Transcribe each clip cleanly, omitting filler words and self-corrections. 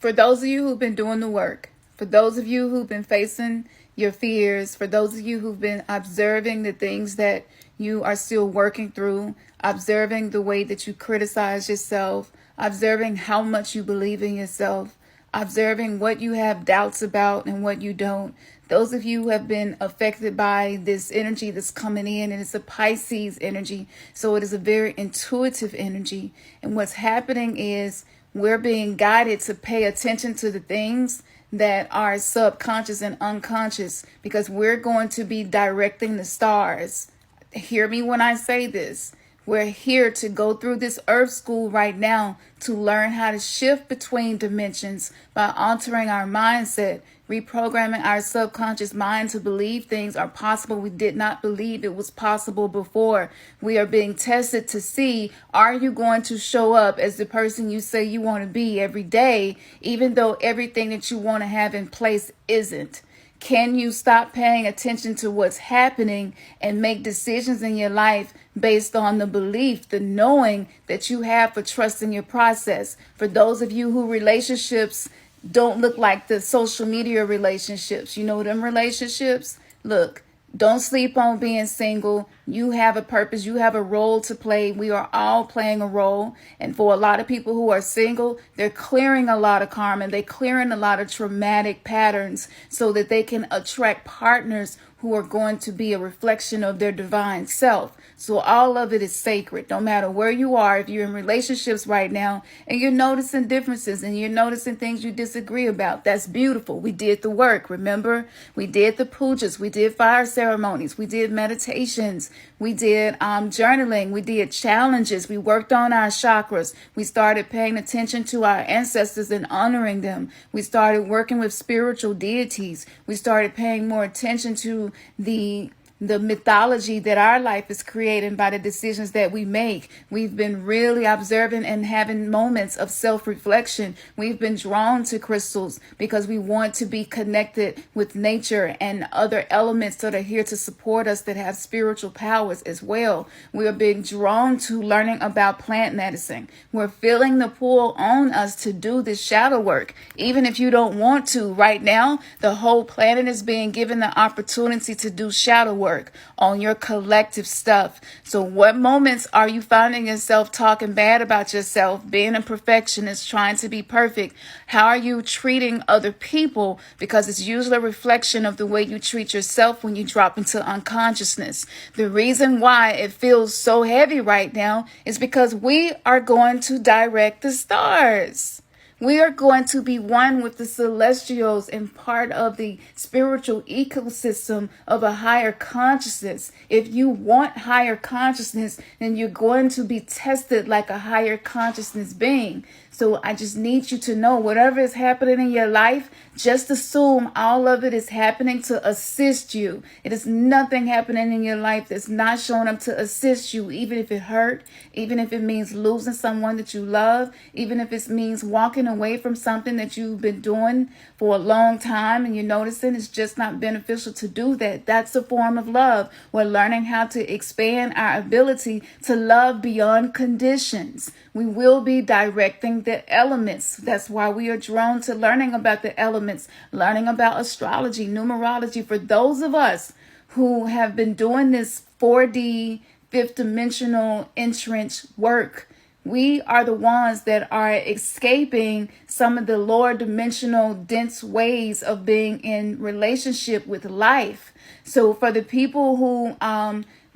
For those of you who've been doing the work, for those of you who've been facing your fears, for those of you who've been observing the things that you are still working through, observing the way that you criticize yourself, observing how much you believe in yourself, observing what you have doubts about and what you don't. Those of you who have been affected by this energy that's coming in, and it's a Pisces energy, so it is a very intuitive energy. And what's happening is we're being guided to pay attention to the things that are subconscious and unconscious, because we're going to be directing the stars. Hear me when I say this. We're here to go through this earth school right now to learn how to shift between dimensions by altering our mindset, reprogramming our subconscious mind to believe things are possible we did not believe it was possible before. We are being tested to see, are you going to show up as the person you say you want to be every day, even though everything that you want to have in place isn't? Can you stop paying attention to what's happening and make decisions in your life based on the belief, the knowing that you have for trusting your process? For those of you who relationships don't look like the social media relationships, you know them relationships? Look, don't sleep on being single. You have a purpose. You have a role to play. We are all playing a role. And for a lot of people who are single, they're clearing a lot of karma. They're clearing a lot of traumatic patterns so that they can attract partners who are going to be a reflection of their divine self. So all of it is sacred, no matter where you are. If you're in relationships right now and you're noticing differences and you're noticing things you disagree about, that's beautiful. We did the work. Remember, we did the pujas, we did fire ceremonies, we did meditations, we did journaling, we did challenges, we worked on our chakras, we started paying attention to our ancestors and honoring them, we started working with spiritual deities, we started paying more attention to the mythology that our life is creating by the decisions that we make. We've been really observing and having moments of self-reflection. We've been drawn to crystals because we want to be connected with nature and other elements that are here to support us that have spiritual powers as well. We are being drawn to learning about plant medicine. We're feeling the pull on us to do this shadow work. Even if you don't want to right now, the whole planet is being given the opportunity to do shadow work on your collective stuff. So what moments are you finding yourself talking bad about yourself, being a perfectionist, trying to be perfect? How are you treating other people? Because it's usually a reflection of the way you treat yourself when you drop into unconsciousness. The reason why it feels so heavy right now is because we are going to direct the stars. We are going to be one with the celestials and part of the spiritual ecosystem of a higher consciousness. If you want higher consciousness, then you're going to be tested like a higher consciousness being. So I just need you to know whatever is happening in your life, just assume all of it is happening to assist you. It is nothing happening in your life that's not showing up to assist you, even if it hurt, even if it means losing someone that you love, even if it means walking away from something that you've been doing for a long time and you're noticing it's just not beneficial to do that. That's a form of love. We're learning how to expand our ability to love beyond conditions. We will be directing the elements. That's why we are drawn to learning about the elements, learning about astrology, numerology. For those of us who have been doing this 4D, fifth dimensional entrance work, we are the ones that are escaping some of the lower dimensional dense ways of being in relationship with life. So for the people who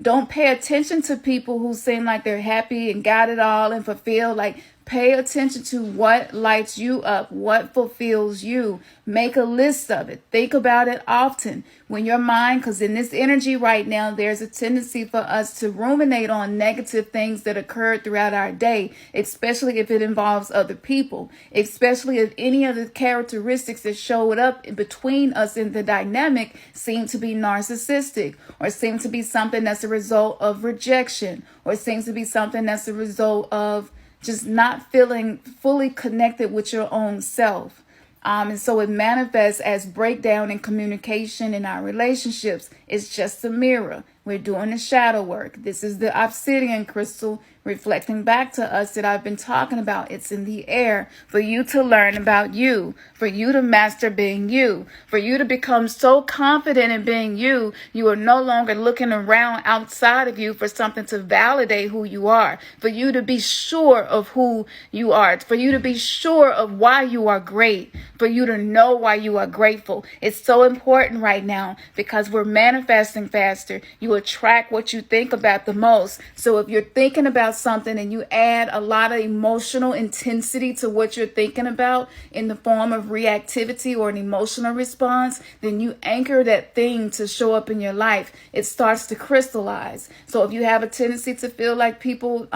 don't pay attention to people who seem like they're happy and got it all and fulfilled, like pay attention to what lights you up, what fulfills you. Make a list of it. Think about it often. When your mind, because in this energy right now, there's a tendency for us to ruminate on negative things that occurred throughout our day, especially if it involves other people, especially if any of the characteristics that showed up between us in the dynamic seem to be narcissistic, or seem to be something that's a result of rejection, or seems to be something that's a result of just not feeling fully connected with your own self. And so it manifests as breakdown in communication in our relationships. It's just a mirror. We're doing the shadow work. This is the obsidian crystal. reflecting back to us that I've been talking about. It's in the air for you to learn about you, for you to master being you, for you to become so confident in being you, you are no longer looking around outside of you for something to validate who you are, for you to be sure of who you are, for you to be sure of why you are great, for you to know why you are grateful. It's so important right now because we're manifesting faster. You attract what you think about the most. So if you're thinking about something and you add a lot of emotional intensity to what you're thinking about in the form of reactivity or an emotional response, then you anchor that thing to show up in your life. It starts to crystallize. So if you have a tendency to feel like people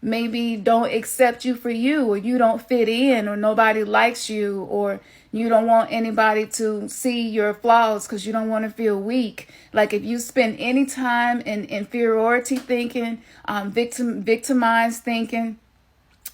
maybe don't accept you for you, or you don't fit in, or nobody likes you, or you don't want anybody to see your flaws because you don't want to feel weak. Like if you spend any time in inferiority thinking, victimized thinking,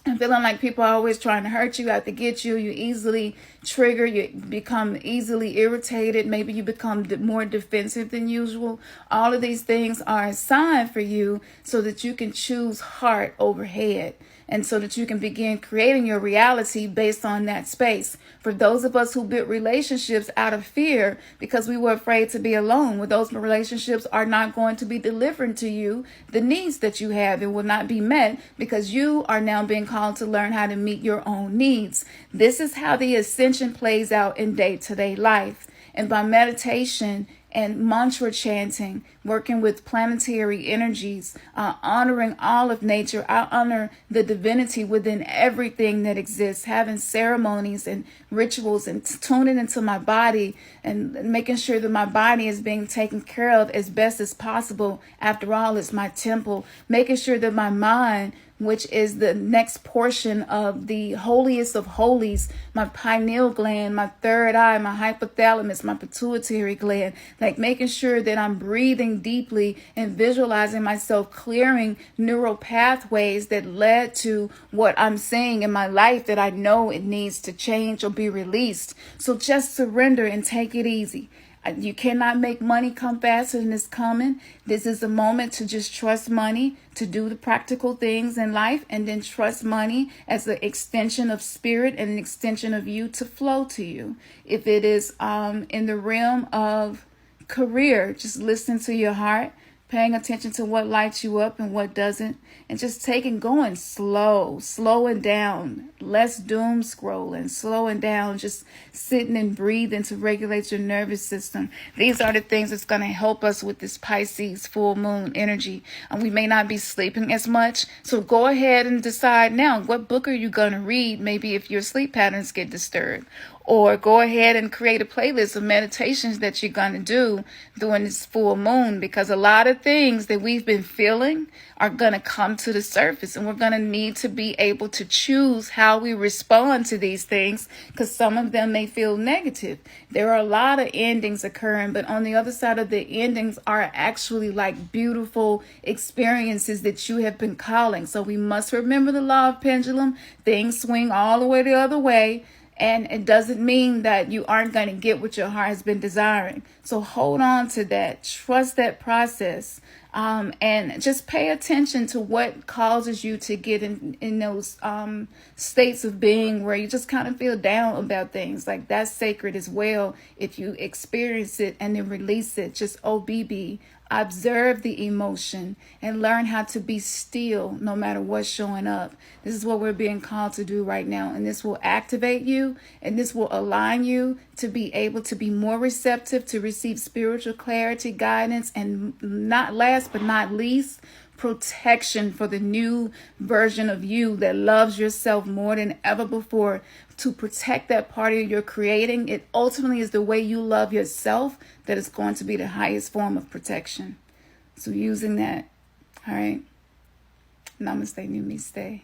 and feeling like people are always trying to hurt you, out to get you, you easily trigger, you become easily irritated, maybe you become more defensive than usual. All of these things are a sign for you so that you can choose heart over head, and so that you can begin creating your reality based on that space. For those of us who built relationships out of fear because we were afraid to be alone, well, those relationships are not going to be delivering to you the needs that you have. It will not be met because you are now being called to learn how to meet your own needs. This is how the ascension plays out in day-to-day life. And by meditation and mantra chanting, working with planetary energies, honoring all of nature, I honor the divinity within everything that exists, having ceremonies and rituals and tuning into my body and making sure that my body is being taken care of as best as possible. After all, it's my temple. Making sure that my mind, which is the next portion of the holiest of holies, my pineal gland, my third eye, my hypothalamus, my pituitary gland, like making sure that I'm breathing deeply and visualizing myself clearing neural pathways that led to what I'm seeing in my life that I know it needs to change or be released. So just surrender and take it easy. You cannot make money come faster than it's coming. This is a moment to just trust money, to do the practical things in life, and then trust money as an extension of spirit and an extension of you to flow to you. If it is in the realm of career, just listen to your heart, paying attention to what lights you up and what doesn't, and just going slowing down, less doom scrolling, slowing down, just sitting and breathing to regulate your nervous system. These are the things that's going to help us with this Pisces full moon energy. And we may not be sleeping as much, so go ahead and decide now, what book are you going to read, maybe if your sleep patterns get disturbed. Or go ahead and create a playlist of meditations that you're going to do during this full moon, because a lot of things that we've been feeling are going to come to the surface, and we're going to need to be able to choose how we respond to these things, because some of them may feel negative. There are a lot of endings occurring, but on the other side of the endings are actually like beautiful experiences that you have been calling. So we must remember the law of pendulum. Things swing all the way the other way. And it doesn't mean that you aren't going to get what your heart has been desiring. So hold on to that. Trust that process. And just pay attention to what causes you to get in those states of being where you just kind of feel down about things. Like that's sacred as well. If you experience it and then release it, just OBB. Observe the emotion and learn how to be still no matter what's showing up. This is what we're being called to do right now. And this will activate you, and this will align you to be able to be more receptive, to receive spiritual clarity, guidance, and not last but not least, protection for the new version of you that loves yourself more than ever before. To protect that part of you're creating, it ultimately is the way you love yourself that is going to be the highest form of protection. So using that, all right. Namaste, Namaste.